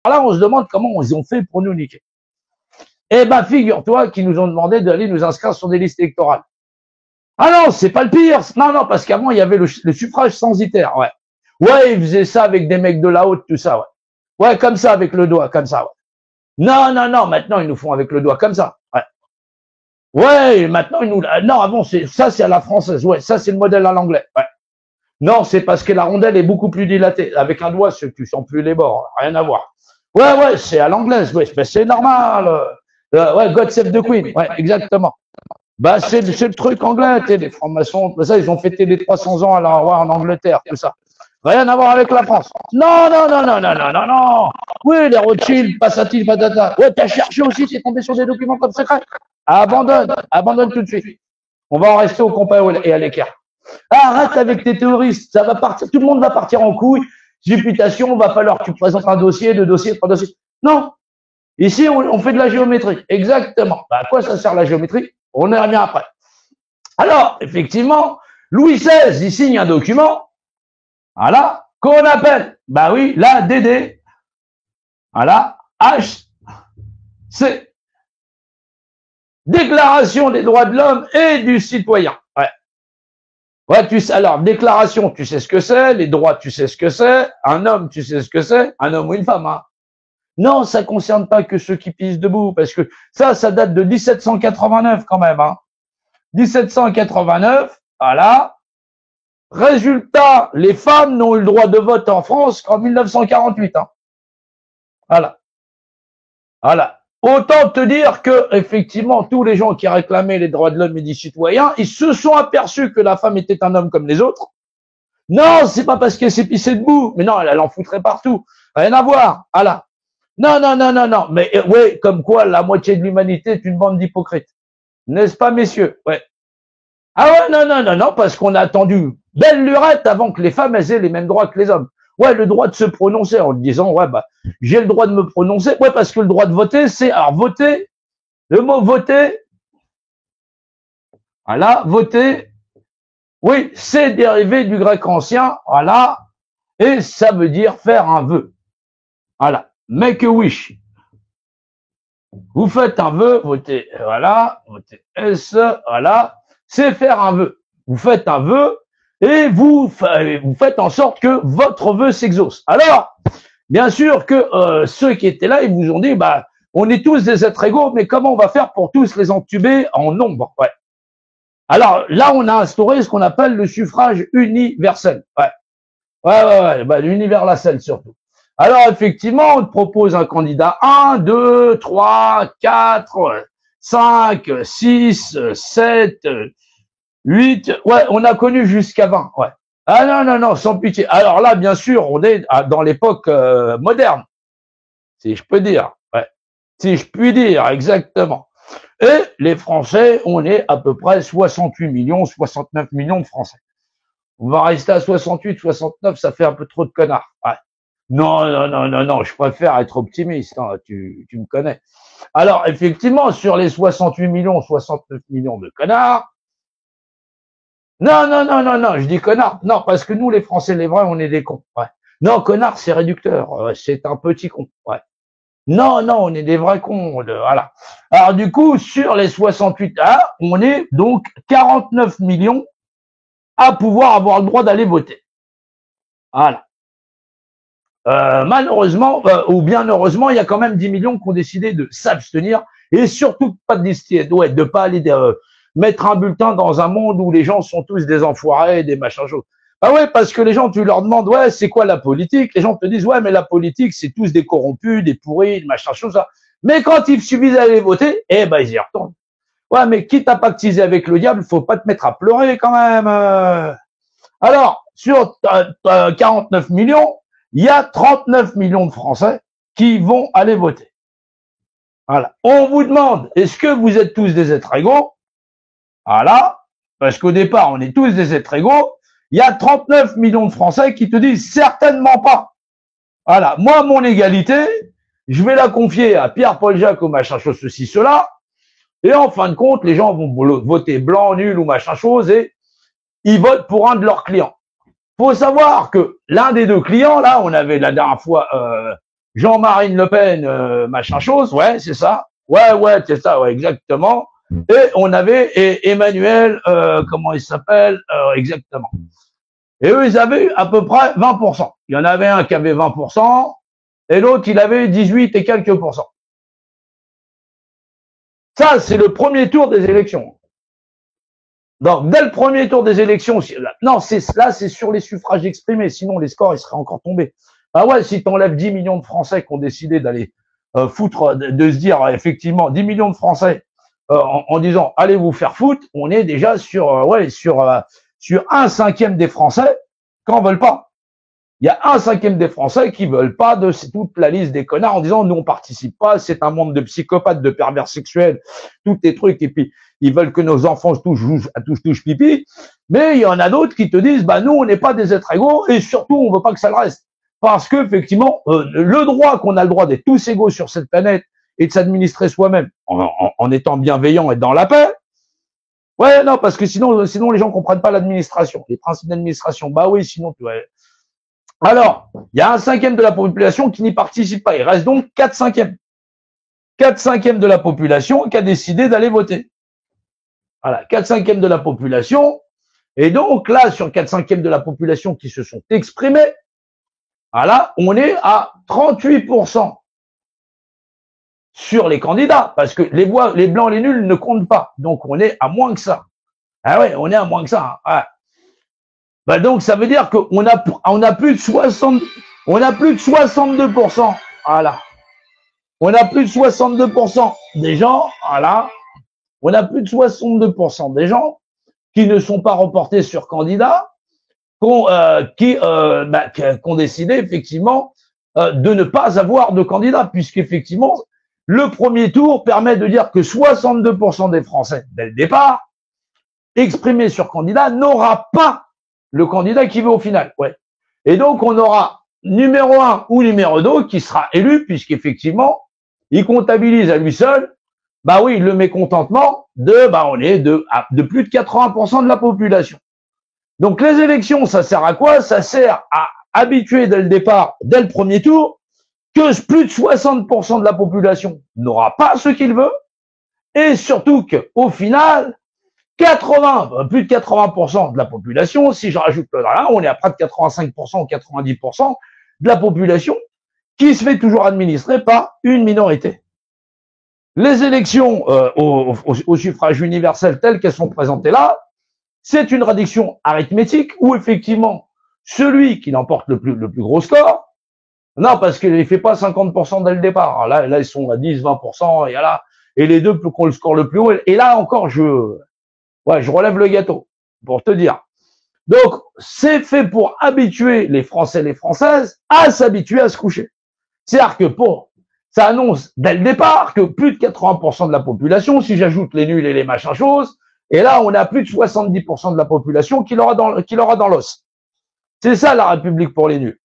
là, on se demande comment ils ont fait pour nous niquer. Eh ben, figure-toi qu'ils nous ont demandé d'aller nous inscrire sur des listes électorales. Ah non, c'est pas le pire. Non, non, parce qu'avant, il y avait le suffrage censitaire, ouais. Ouais, ils faisaient ça avec des mecs de la haute, tout ça, ouais. Ouais, comme ça, avec le doigt, comme ça, ouais. Non, non, non, maintenant, ils nous font avec le doigt, comme ça, ouais. Ouais, maintenant, ils nous... Non, avant, ça, c'est à la française, ouais. Ça, c'est le modèle à l'anglais, ouais. Non, c'est parce que la rondelle est beaucoup plus dilatée. Avec un doigt, tu sens plus les bords, rien à voir. Ouais, ouais, c'est à l'anglaise, ouais, c'est normal. Ouais, God Save the Queen, ouais, exactement. Bah, c'est le truc anglais, les francs-maçons, ça, ils ont fêté les 300 ans à la roi en Angleterre, tout ça. Rien à voir avec la France. Non, non, non, non, non, non, non, non. Oui, les Rothschild, passati, patata. Ouais, t'as cherché aussi, t'es tombé sur des documents comme secret. Abandonne tout de suite. On va en rester au compas et à l'écart. Arrête avec tes terroristes, ça va partir, tout le monde va partir en couille. Supputation, va falloir que tu présentes un dossier, deux dossiers, trois dossiers. Non. Ici, on fait de la géométrie. Exactement. Bah, à quoi ça sert la géométrie? On y revient après. Alors, effectivement, Louis XVI, il signe un document, voilà, qu'on appelle, bah oui, la DD, voilà, HC, Déclaration des droits de l'homme et du citoyen. Ouais. Ouais, alors, déclaration, tu sais ce que c'est, les droits, tu sais ce que c'est, un homme, tu sais ce que c'est, un homme ou une femme, hein. Non, ça concerne pas que ceux qui pissent debout, parce que ça date de 1789 quand même, hein. 1789, voilà. Résultat, les femmes n'ont eu le droit de vote en France qu'en 1948, hein. Voilà. Voilà. Autant te dire que, effectivement, tous les gens qui réclamaient les droits de l'homme et des citoyens, ils se sont aperçus que la femme était un homme comme les autres. Non, c'est pas parce qu'elle s'est pissée debout, mais non, elle en foutrait partout. Rien à voir. Voilà. Non, non, non, non, non. Mais ouais, comme quoi la moitié de l'humanité est une bande d'hypocrites. N'est-ce pas, messieurs? Ouais. Ah ouais, non, non, non, non, parce qu'on a attendu belle lurette avant que les femmes aient les mêmes droits que les hommes. Ouais, le droit de se prononcer en disant, ouais, bah, j'ai le droit de me prononcer. Ouais, parce que le droit de voter, c'est, alors, voter, le mot voter, voilà, voter, oui, c'est dérivé du grec ancien, voilà, et ça veut dire faire un vœu. Voilà, make a wish. Vous faites un vœu, votez, voilà, votez S, voilà, c'est faire un vœu. Vous faites un vœu et vous faites en sorte que votre vœu s'exauce. Alors, bien sûr que ceux qui étaient là, ils vous ont dit, bah, on est tous des êtres égaux, mais comment on va faire pour tous les entuber en nombre? Ouais. Alors là, on a instauré ce qu'on appelle le suffrage universel. Ouais, ouais, bah, l'universel surtout. Alors, effectivement, on te propose un candidat 1, 2, 3, 4, 5, 6, 7, 8. Ouais, on a connu jusqu'à 20. Ouais. Ah non, non, non, sans pitié. Alors là, bien sûr, on est dans l'époque moderne, si je peux dire. Ouais. Si je puis dire, exactement. Et les Français, on est à peu près 68 millions, 69 millions de Français. On va rester à 68, 69, ça fait un peu trop de connards. Ouais. Non, non, non, non, non, je préfère être optimiste, hein, tu me connais. Alors, effectivement, sur les 68 millions, 69 millions de connards, non, non, non, non, non, je dis connards, non, parce que nous, les Français, les vrais, on est des cons. Ouais. Non, connard, c'est réducteur, c'est un petit con. Ouais. Non, non, on est des vrais cons, voilà. Alors, du coup, sur les 68, on est donc 49 millions à pouvoir avoir le droit d'aller voter. Voilà. Malheureusement, ou bien heureusement, il y a quand même 10 millions qui ont décidé de s'abstenir et surtout pas de lister, ouais, de pas aller mettre un bulletin dans un monde où les gens sont tous des enfoirés, des machins chauds. Ah ouais, parce que les gens, tu leur demandes, ouais, c'est quoi la politique? Les gens te disent, ouais, mais la politique, c'est tous des corrompus, des pourris, des machins chauds, ça. Mais quand il suffit d'aller voter, eh ben, ils y retournent. Ouais, mais quitte à pactiser avec le diable, faut pas te mettre à pleurer quand même. Alors, sur 49 millions, il y a 39 millions de Français qui vont aller voter. Voilà. On vous demande, est-ce que vous êtes tous des êtres égaux? Voilà. Parce qu'au départ, on est tous des êtres égaux. Il y a 39 millions de Français qui te disent certainement pas. Voilà. Moi, mon égalité, je vais la confier à Pierre-Paul Jacques ou machin chose, ceci, cela. Et en fin de compte, les gens vont voter blanc, nul ou machin chose et ils votent pour un de leurs clients. Faut savoir que l'un des deux clients, là, on avait la dernière fois Jean-Marine Le Pen, machin chose, ouais, c'est ça. Ouais, c'est ça, ouais, exactement. Et on avait Emmanuel, comment il s'appelle, exactement. Et eux, ils avaient eu à peu près 20%. Il y en avait un qui avait 20%, et l'autre, il avait 18 et quelques pourcents. Ça, c'est le premier tour des élections. Donc, dès le premier tour des élections, non, là, c'est sur les suffrages exprimés, sinon les scores, ils seraient encore tombés. Ah ouais, si t'enlèves 10 millions de Français qui ont décidé d'aller foutre, de se dire, effectivement, 10 millions de Français en disant, allez vous faire foutre, on est déjà sur, sur un cinquième des Français qui n'en veulent pas. Il y a un cinquième des Français qui veulent pas de toute la liste des connards en disant, nous, on participe pas, c'est un monde de psychopathes, de pervers sexuels, tous les trucs, et puis, ils veulent que nos enfants touchent pipi. Mais il y en a d'autres qui te disent, bah, nous, on n'est pas des êtres égaux, et surtout, on veut pas que ça le reste. Parce que, effectivement, le droit qu'on a le droit d'être tous égaux sur cette planète et de s'administrer soi-même en étant bienveillant et dans la paix. Ouais, non, parce que sinon les gens comprennent pas l'administration, les principes d'administration. Bah oui, sinon, ouais. Alors, il y a un cinquième de la population qui n'y participe pas. Il reste donc 4 cinquièmes. 4 cinquièmes de la population qui a décidé d'aller voter. Voilà, 4 cinquièmes de la population. Et donc là, sur 4 cinquièmes de la population qui se sont exprimés, voilà, on est à 38% sur les candidats, parce que les blancs, les nuls ne comptent pas. Donc on est à moins que ça. Ah ouais, on est à moins que ça. Hein. Ouais. Bah donc ça veut dire qu'on a plus de 62%. Voilà. On a plus de 62% des gens, voilà. On a plus de 62% des gens qui ne sont pas reportés sur candidats, qui ont décidé effectivement de ne pas avoir de candidat, puisqu'effectivement, le premier tour permet de dire que 62% des Français, dès le départ, exprimés sur candidat, n'aura pas le candidat qui veut au final. Ouais. Et donc, on aura numéro 1 ou numéro 2 qui sera élu, puisqu'effectivement, il comptabilise à lui seul, bah oui, le mécontentement on est de plus de 80% de la population. Donc, les élections, ça sert à quoi? Ça sert à habituer dès le départ, dès le premier tour, que plus de 60% de la population n'aura pas ce qu'il veut, et surtout qu'au final, plus de 80% de la population, si je rajoute le là, on est à près de 85% ou 90% de la population qui se fait toujours administrer par une minorité. Les élections au suffrage universel telles qu'elles sont présentées là, c'est une réduction arithmétique où effectivement, celui qui l'emporte le plus gros score, non, parce qu'il ne fait pas 50% dès le départ. Là, ils sont à 10, 20%, et les deux qui ont le score le plus haut. Et là encore, je relève le gâteau, pour te dire. Donc, c'est fait pour habituer les Français et les Françaises à s'habituer à se coucher. C'est-à-dire que ça annonce dès le départ que plus de 80% de la population, si j'ajoute les nuls et les machins choses, et là, on a plus de 70% de la population qui l'aura dans l'os. C'est ça, la République pour les nuls.